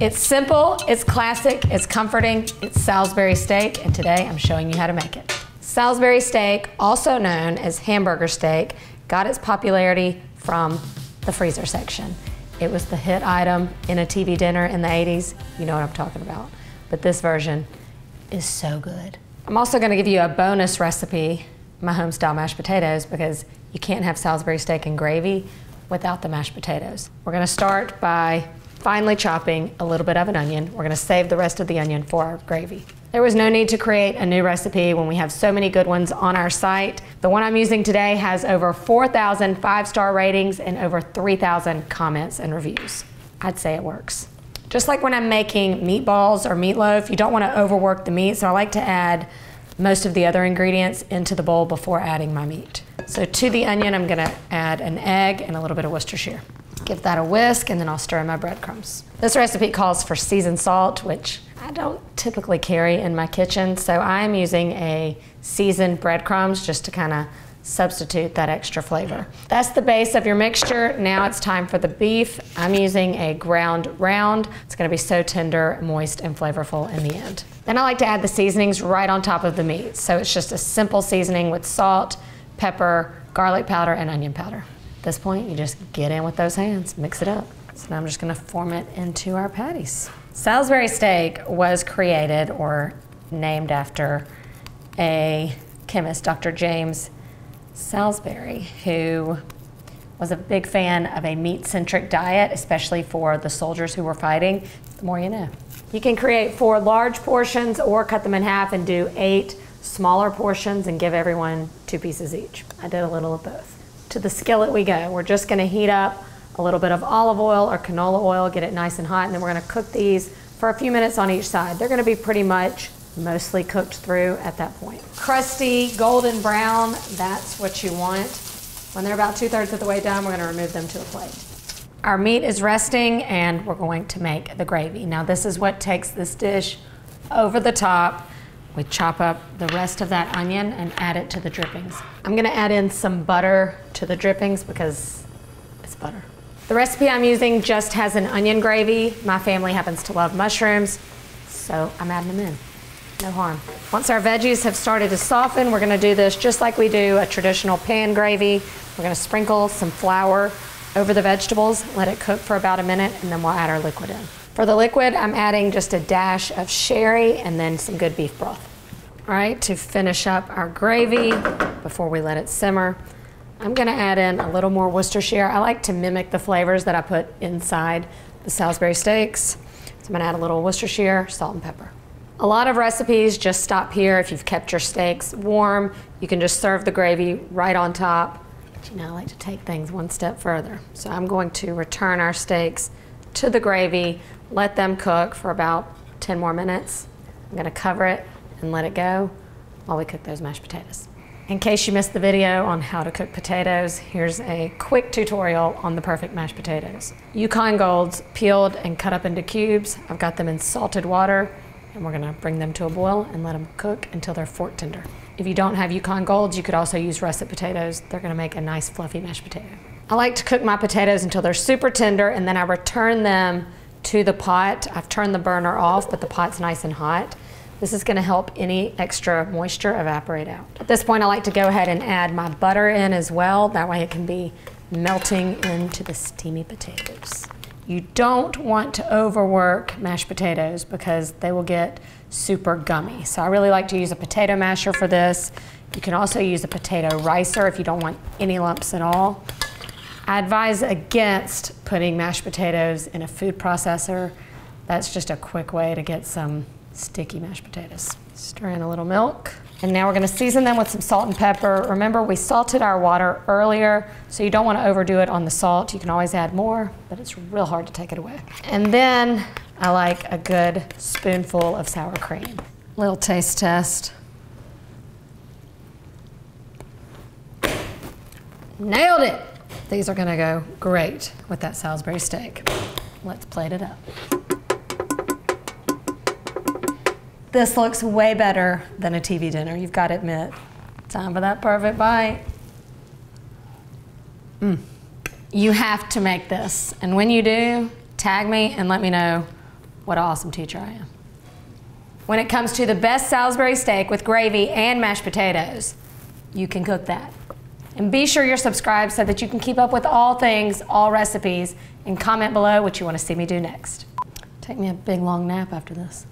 It's simple, it's classic, it's comforting, it's Salisbury steak, and today I'm showing you how to make it. Salisbury steak, also known as hamburger steak, got its popularity from the freezer section. It was the hit item in a TV dinner in the 80s. You know what I'm talking about. But this version is so good. I'm also gonna give you a bonus recipe, my home-style mashed potatoes, because you can't have Salisbury steak and gravy without the mashed potatoes. We're gonna start by finely chopping a little bit of an onion. We're gonna save the rest of the onion for our gravy. There was no need to create a new recipe when we have so many good ones on our site. The one I'm using today has over 4,000 5-star ratings and over 3,000 comments and reviews. I'd say it works. Just like when I'm making meatballs or meatloaf, you don't want to overwork the meat, so I like to add most of the other ingredients into the bowl before adding my meat. So to the onion, I'm gonna add an egg and a little bit of Worcestershire. Give that a whisk, and then I'll stir in my breadcrumbs. This recipe calls for seasoned salt, which I don't typically carry in my kitchen, so I'm using a seasoned breadcrumbs just to kind of substitute that extra flavor. That's the base of your mixture. Now it's time for the beef. I'm using a ground round. It's gonna be so tender, moist, and flavorful in the end. Then I like to add the seasonings right on top of the meat. So it's just a simple seasoning with salt, pepper, garlic powder, and onion powder. At this point, you just get in with those hands, mix it up. So now I'm just gonna form it into our patties. Salisbury steak was created or named after a chemist, Dr. James Salisbury, who was a big fan of a meat-centric diet, especially for the soldiers who were fighting. The more you know. You can create 4 large portions or cut them in half and do 8 smaller portions and give everyone 2 pieces each. I did a little of both. To the skillet we go. We're just gonna heat up a little bit of olive oil or canola oil, get it nice and hot, and then we're gonna cook these for a few minutes on each side. They're gonna be pretty much mostly cooked through at that point. Crusty, golden brown, that's what you want. When they're about 2/3 of the way done, we're gonna remove them to a plate. Our meat is resting and we're going to make the gravy. Now this is what takes this dish over the top. We chop up the rest of that onion and add it to the drippings. I'm gonna add in some butter to the drippings because it's butter. The recipe I'm using just has an onion gravy. My family happens to love mushrooms, so I'm adding them in. No harm. Once our veggies have started to soften, we're gonna do this just like we do a traditional pan gravy. We're gonna sprinkle some flour over the vegetables, let it cook for about a minute, and then we'll add our liquid in. For the liquid, I'm adding just a dash of sherry and then some good beef broth. All right, to finish up our gravy before we let it simmer, I'm gonna add in a little more Worcestershire. I like to mimic the flavors that I put inside the Salisbury steaks. So I'm gonna add a little Worcestershire, salt and pepper. A lot of recipes just stop here. If you've kept your steaks warm, you can just serve the gravy right on top. But you know, I like to take things one step further. So I'm going to return our steaks to the gravy, let them cook for about 10 more minutes. I'm gonna cover it and let it go while we cook those mashed potatoes. In case you missed the video on how to cook potatoes, here's a quick tutorial on the perfect mashed potatoes. Yukon Golds, peeled and cut up into cubes. I've got them in salted water, and we're gonna bring them to a boil and let them cook until they're fork tender. If you don't have Yukon Golds, you could also use russet potatoes. They're gonna make a nice fluffy mashed potato. I like to cook my potatoes until they're super tender, and then I return them to the pot. I've turned the burner off, but the pot's nice and hot. This is gonna help any extra moisture evaporate out. At this point, I like to go ahead and add my butter in as well. That way it can be melting into the steamy potatoes. You don't want to overwork mashed potatoes because they will get super gummy. So I really like to use a potato masher for this. You can also use a potato ricer if you don't want any lumps at all. I advise against putting mashed potatoes in a food processor. That's just a quick way to get some sticky mashed potatoes. Stir in a little milk. And now we're gonna season them with some salt and pepper. Remember, we salted our water earlier, so you don't wanna overdo it on the salt. You can always add more, but it's real hard to take it away. And then I like a good spoonful of sour cream. Little taste test. Nailed it! These are gonna go great with that Salisbury steak. Let's plate it up. This looks way better than a TV dinner, you've got to admit. Time for that perfect bite. You have to make this. And when you do, tag me and let me know What an awesome teacher I am. When it comes to the best Salisbury steak with gravy and mashed potatoes, you can cook that. And be sure you're subscribed so that you can keep up with all things, all recipes, and comment below what you want to see me do next. Take me a big long nap after this.